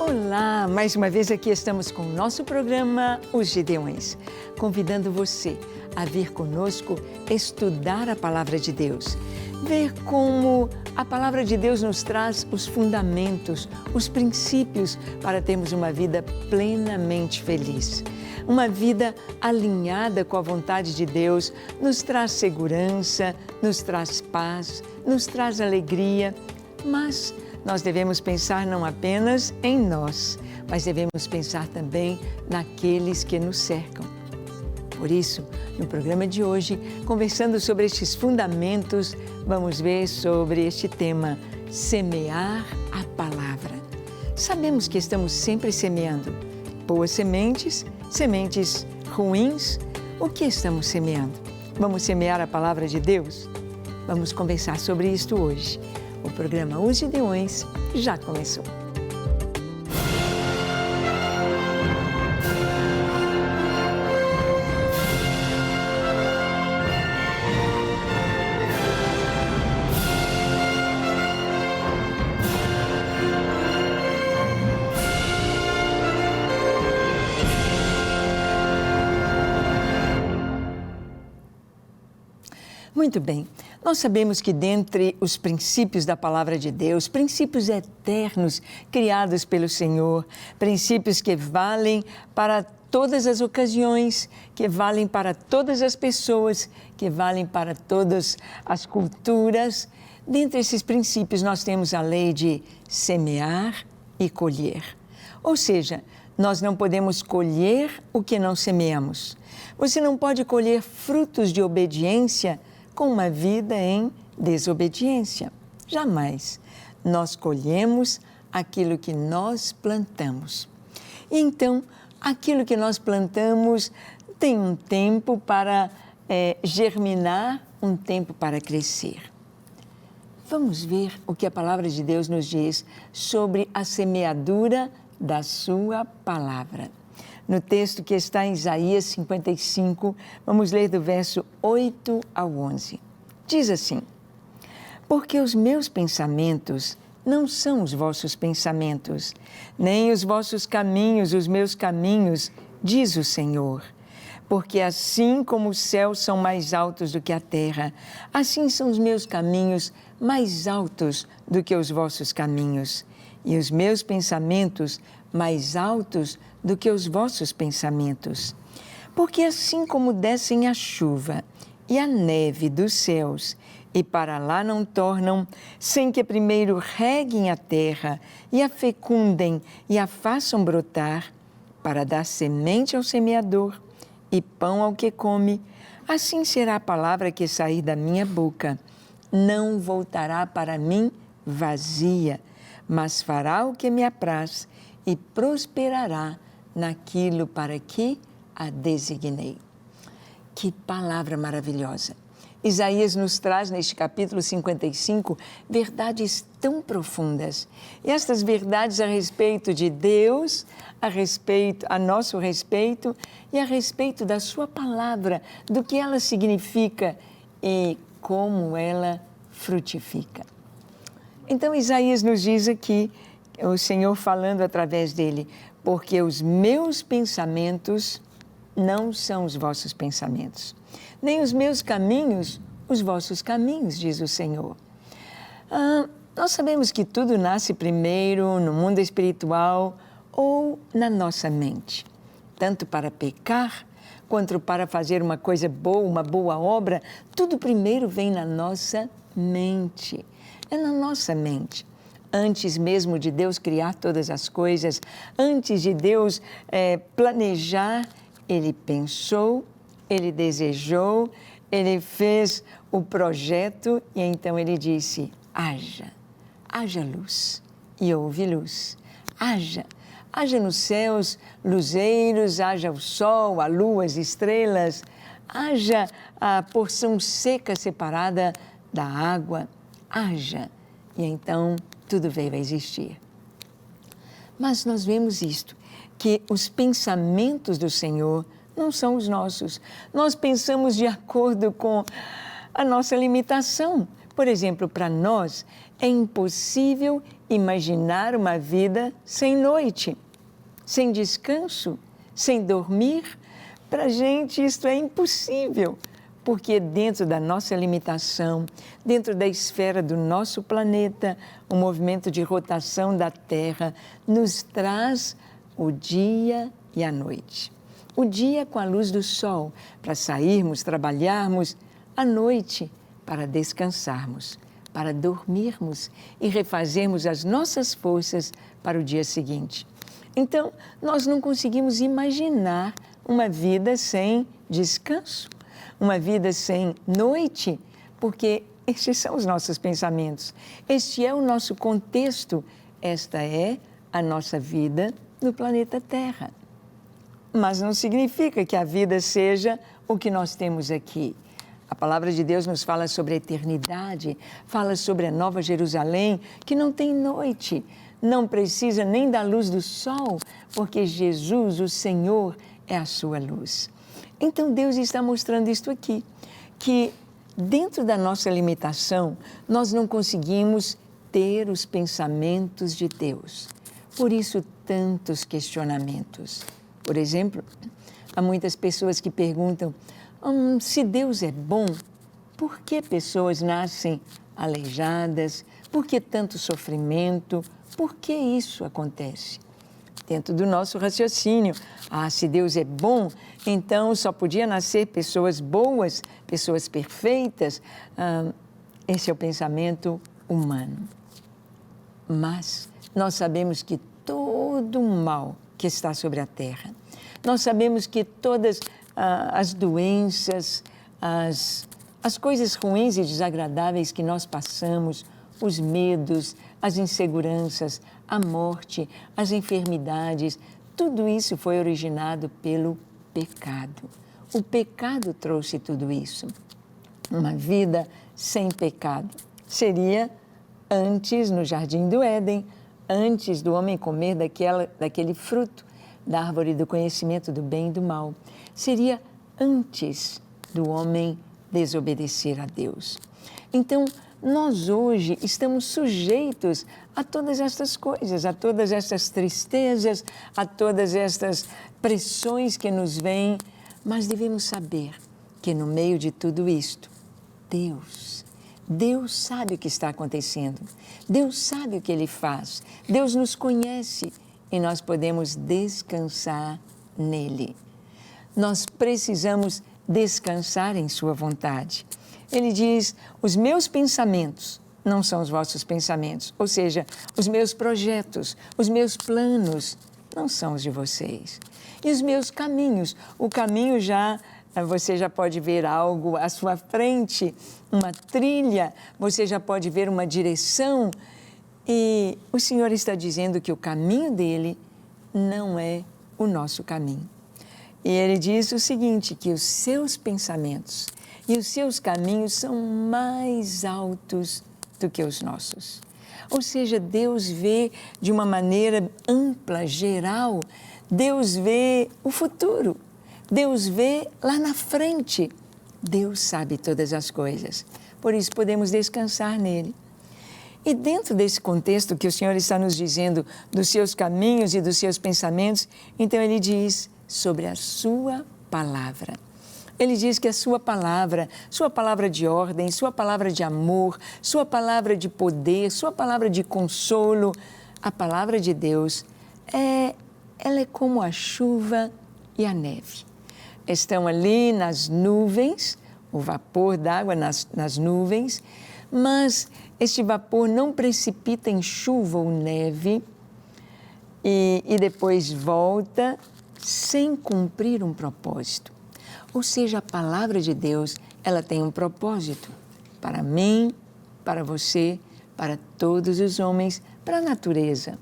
Olá, mais uma vez aqui estamos com o nosso programa Os Gideões, convidando você a vir conosco estudar a Palavra de Deus, ver como a Palavra de Deus nos traz os fundamentos, os princípios para termos uma vida plenamente feliz. Uma vida alinhada com a vontade de Deus nos traz segurança, nos traz paz, nos traz alegria, mas nós devemos pensar não apenas em nós, mas devemos pensar também naqueles que nos cercam. Por isso, no programa de hoje, conversando sobre estes fundamentos, vamos ver sobre este tema, semear a palavra. Sabemos que estamos sempre semeando boas sementes, sementes ruins. O que estamos semeando? Vamos semear a palavra de Deus? Vamos conversar sobre isto hoje. O programa Os Gideões já começou. Muito bem, nós sabemos que dentre os princípios da Palavra de Deus, princípios eternos criados pelo Senhor, princípios que valem para todas as ocasiões, que valem para todas as pessoas, que valem para todas as culturas. Dentre esses princípios nós temos a lei de semear e colher. Ou seja, nós não podemos colher o que não semeamos. Você não pode colher frutos de obediência com uma vida em desobediência. Jamais. Nós colhemos aquilo que nós plantamos. E então, aquilo que nós plantamos tem um tempo para germinar, um tempo para crescer. Vamos ver o que a Palavra de Deus nos diz sobre a semeadura da sua palavra. No texto que está em Isaías 55, vamos ler do verso 8 ao 11. Diz assim: porque os meus pensamentos não são os vossos pensamentos, nem os vossos caminhos os meus caminhos, diz o Senhor. Porque assim como os céus são mais altos do que a terra, assim são os meus caminhos mais altos do que os vossos caminhos, e os meus pensamentos mais altos do que os vossos pensamentos. Porque assim como descem a chuva e a neve dos céus, e para lá não tornam, sem que primeiro reguem a terra, e a fecundem, e a façam brotar, para dar semente ao semeador, e pão ao que come, assim será a palavra que sair da minha boca. Não voltará para mim vazia, mas fará o que me apraz, e prosperará naquilo para que a designei. Que palavra maravilhosa! Isaías nos traz neste capítulo 55 verdades tão profundas. E estas verdades a respeito de Deus, a nosso respeito e a respeito da sua palavra, do que ela significa e como ela frutifica. Então Isaías nos diz aqui, o Senhor falando através dele, porque os meus pensamentos não são os vossos pensamentos, nem os meus caminhos os vossos caminhos, diz o Senhor. Nós sabemos que tudo nasce primeiro no mundo espiritual ou na nossa mente, tanto para pecar quanto para fazer uma coisa boa, uma boa obra, tudo primeiro vem na nossa mente, é na nossa mente. Antes mesmo de Deus criar todas as coisas, antes de Deus planejar, Ele pensou, Ele desejou, Ele fez o projeto e então Ele disse, haja luz, e houve luz. Haja nos céus luzeiros, haja o sol, a lua, as estrelas, haja a porção seca separada da água, haja. E então tudo veio a existir. Mas nós vemos isto, que os pensamentos do Senhor não são os nossos. Nós pensamos de acordo com a nossa limitação. Por exemplo, para nós é impossível imaginar uma vida sem noite, sem descanso, sem dormir. Para a gente isto é impossível, porque dentro da nossa limitação, dentro da esfera do nosso planeta, o movimento de rotação da Terra nos traz o dia e a noite. O dia com a luz do sol para sairmos, trabalharmos, a noite para descansarmos, para dormirmos e refazermos as nossas forças para o dia seguinte. Então, nós não conseguimos imaginar uma vida sem descanso, uma vida sem noite, porque estes são os nossos pensamentos, este é o nosso contexto, esta é a nossa vida no planeta Terra. Mas não significa que a vida seja o que nós temos aqui. A palavra de Deus nos fala sobre a eternidade, fala sobre a Nova Jerusalém, que não tem noite, não precisa nem da luz do sol, porque Jesus, o Senhor, é a sua luz. Então Deus está mostrando isto aqui, que dentro da nossa limitação, nós não conseguimos ter os pensamentos de Deus. Por isso, tantos questionamentos. Por exemplo, há muitas pessoas que perguntam, se Deus é bom, por que pessoas nascem aleijadas? Por que tanto sofrimento? Por que isso acontece? Dentro do nosso raciocínio, se Deus é bom, então só podia nascer pessoas boas, pessoas perfeitas. Esse é o pensamento humano. Mas nós sabemos que todo o mal que está sobre a terra, nós sabemos que todas as doenças, as coisas ruins e desagradáveis que nós passamos, os medos, as inseguranças, a morte, as enfermidades, tudo isso foi originado pelo pecado. O pecado trouxe tudo isso. Uma vida sem pecado seria antes no Jardim do Éden, antes do homem comer daquele fruto da árvore do conhecimento do bem e do mal. Seria antes do homem desobedecer a Deus. Então, nós hoje estamos sujeitos a todas estas coisas, a todas estas tristezas, a todas estas pressões que nos vêm, mas devemos saber que no meio de tudo isto, Deus sabe o que está acontecendo, Deus sabe o que Ele faz, Deus nos conhece e nós podemos descansar nele. Nós precisamos descansar em sua vontade. Ele diz, os meus pensamentos não são os vossos pensamentos, ou seja, os meus projetos, os meus planos não são os de vocês. E os meus caminhos, o caminho você já pode ver algo à sua frente, uma trilha, você já pode ver uma direção e o Senhor está dizendo que o caminho dele não é o nosso caminho. E ele diz o seguinte, que os seus pensamentos e os seus caminhos são mais altos do que os nossos. Ou seja, Deus vê de uma maneira ampla, geral, Deus vê o futuro, Deus vê lá na frente, Deus sabe todas as coisas, por isso podemos descansar nele. E dentro desse contexto que o Senhor está nos dizendo dos seus caminhos e dos seus pensamentos, então ele diz sobre a sua palavra. Ele diz que a sua palavra de ordem, sua palavra de amor, sua palavra de poder, sua palavra de consolo, a palavra de Deus, ela é como a chuva e a neve. Estão ali nas nuvens, o vapor d'água nas nuvens, mas este vapor não precipita em chuva ou neve e depois volta sem cumprir um propósito. Ou seja, a palavra de Deus, ela tem um propósito para mim, para você, para todos os homens, para a natureza.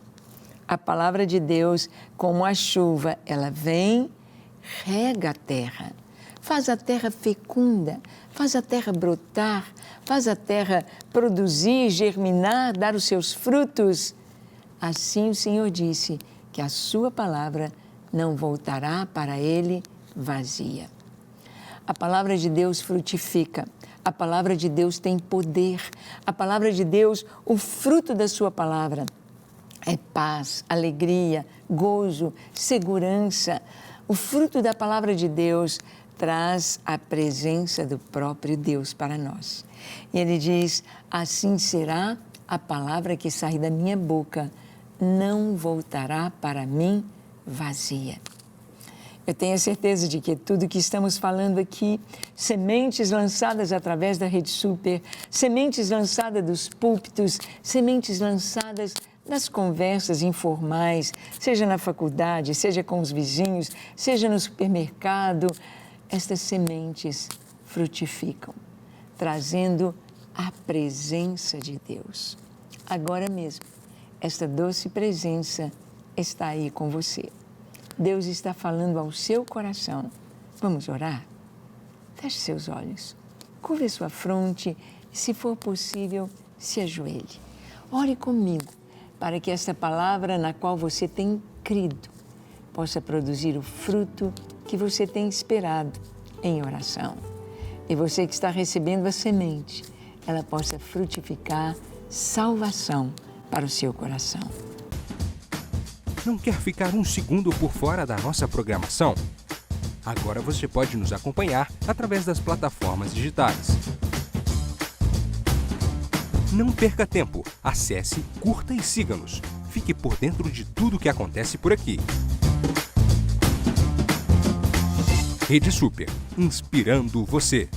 A palavra de Deus, como a chuva, ela vem, rega a terra, faz a terra fecunda, faz a terra brotar, faz a terra produzir, germinar, dar os seus frutos. Assim o Senhor disse que a sua palavra não voltará para ele vazia. A palavra de Deus frutifica, A palavra de Deus tem poder. A palavra de Deus, o fruto da sua palavra é paz, alegria, gozo, segurança. O fruto da palavra de Deus traz a presença do próprio Deus para nós. E ele diz, assim será a palavra que sair da minha boca, não voltará para mim vazia. Eu tenho a certeza de que tudo que estamos falando aqui, sementes lançadas através da Rede Super, sementes lançadas dos púlpitos, sementes lançadas nas conversas informais, seja na faculdade, seja com os vizinhos, seja no supermercado, estas sementes frutificam, trazendo a presença de Deus. Agora mesmo, esta doce presença está aí com você. Deus está falando ao seu coração. Vamos orar? Feche seus olhos, curve sua fronte e, se for possível, se ajoelhe. Ore comigo para que esta palavra na qual você tem crido possa produzir o fruto que você tem esperado em oração. E você que está recebendo a semente, ela possa frutificar salvação para o seu coração. Não quer ficar um segundo por fora da nossa programação? Agora você pode nos acompanhar através das plataformas digitais. Não perca tempo. Acesse, curta e siga-nos. Fique por dentro de tudo o que acontece por aqui. Rede Super, inspirando você.